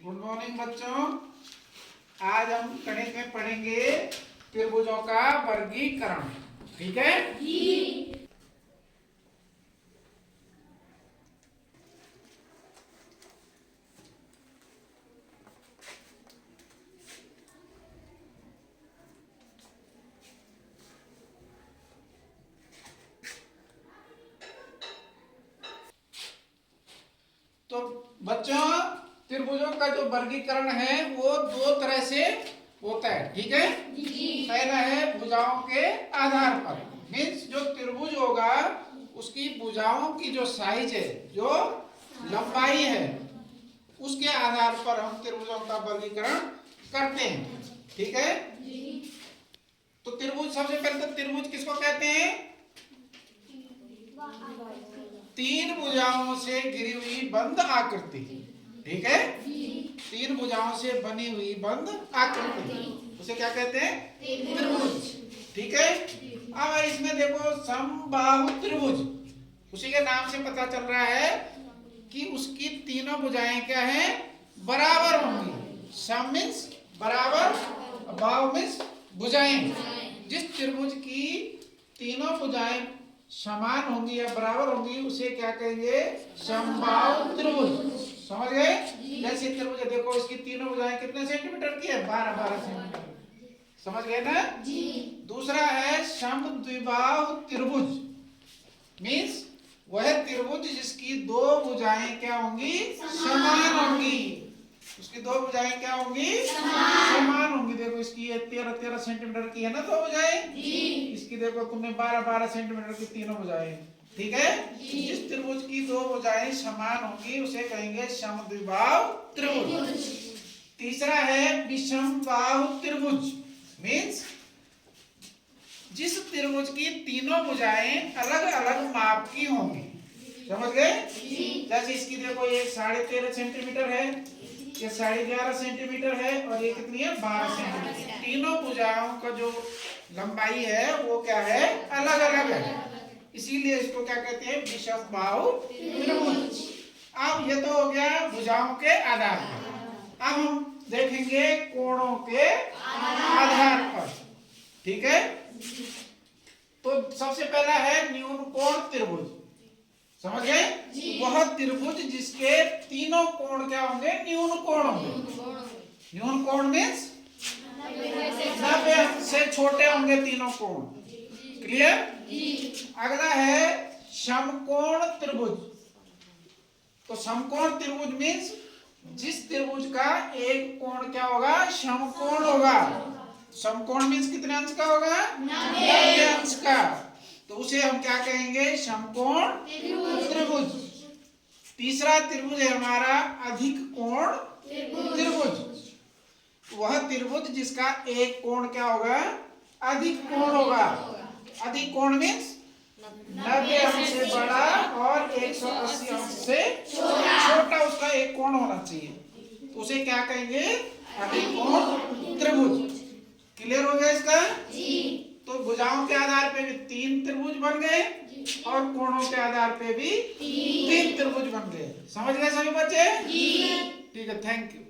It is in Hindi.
गुड मॉर्निंग बच्चों। आज हम गणित में पढ़ेंगे त्रिभुजों का वर्गीकरण। ठीक है जी। तो बच्चों, त्रिभुजों का जो वर्गीकरण है वो दो तरह से होता है। ठीक है जी। पहला है भुजाओं के आधार पर, मीन्स जो त्रिभुज होगा उसकी भुजाओं की जो साइज है, जो लंबाई है, उसके आधार पर हम त्रिभुजों का वर्गीकरण करते हैं। ठीक है जी। तो त्रिभुज, सबसे पहले तो त्रिभुज किसको कहते हैं? तीन भुजाओं से घिरी हुई बंद आकृति। ठीक है, तीन भुजाओं से बनी हुई बंद आकृति, उसे क्या कहते हैं? त्रिभुज। ठीक है। अब इसमें देखो समबाहु त्रिभुज, उसी के नाम से पता चल रहा है कि उसकी तीनों भुजाएं क्या हैं? बराबर होंगी। सम मीन्स बराबर, बाहु मीन्स भुजाएं। जिस त्रिभुज की तीनों भुजाएं समान होंगी या बराबर होंगी उसे क्या कहेंगे? समबाहु त्रिभुज। समझ गए? जैसे त्रिभुज देखो, इसकी तीनों भुजाएं कितने सेंटीमीटर की है? 12-12 सेंटीमीटर। समझ गए ना जी। दूसरा है समद्विबाहु त्रिभुज, मीन्स वह त्रिभुज जिसकी दो भुजाएं क्या होंगी? समान होंगी। उसकी दो भुजाएं क्या होंगी? समान होंगी। देखो इसकी ये 13-13 सेंटीमीटर की है ना दो भुजाएं, इसकी देखो तुमने 12-12 सेंटीमीटर की तीनों भुजाएं। ठीक है। जिस त्रिभुज की दो भुजाएं समान होंगी उसे कहेंगे समद्विबाहु त्रिभुज। तीसरा है विषमबाहु त्रिभुज, मीन्स जिस त्रिभुज की तीनों भुजाएं अलग अलग माप की होंगी। समझ गए? जैसे इसकी देखो ये 13.5 सेंटीमीटर है, ये 11.5 सेंटीमीटर है और ये कितनी है? 12 सेंटीमीटर। तीनों भुजाओं का जो लंबाई है वो क्या है? अलग अलग है, इसीलिए इसको क्या कहते हैं? विषमबाहु त्रिभुज। अब ये तो हो गया भुजाओं के आधार पर। अब हम देखेंगे कोणों के आधार पर। ठीक है। तो सबसे पहला है न्यून कोण त्रिभुज। समझ गए? वह त्रिभुज जिसके तीनों कोण क्या होंगे? न्यून कोण होंगे। न्यून कोण मीन्स 90 से छोटे होंगे तीनों कोण। क्लियर? अगला है समकोण त्रिभुज। तो समकोण त्रिभुज मीन्स जिस त्रिभुज का एक कोण क्या होगा? समकोण होगा। समकोण मीन्स कितने अंश का होगा? 90 अंश का। तो उसे हम क्या कहेंगे? समकोण त्रिभुज। तीसरा त्रिभुज है हमारा अधिक कोण त्रिभुज। वह त्रिभुज जिसका एक कोण क्या होगा? अधिक कोण होगा। अधिक कोण मीन्स 90 अंश से बड़ा और 180 अंश से छोटा उसका एक कोण होना चाहिए, तो उसे क्या कहेंगे? अधिक कोण त्रिभुज। क्लियर हो गया इसका जी। तो भुजाओं के आधार पे भी 3 त्रिभुज बन गए और कोणों के आधार पे भी 3 त्रिभुज बन गए। समझ गए सभी बच्चे? ठीक है, थैंक यू।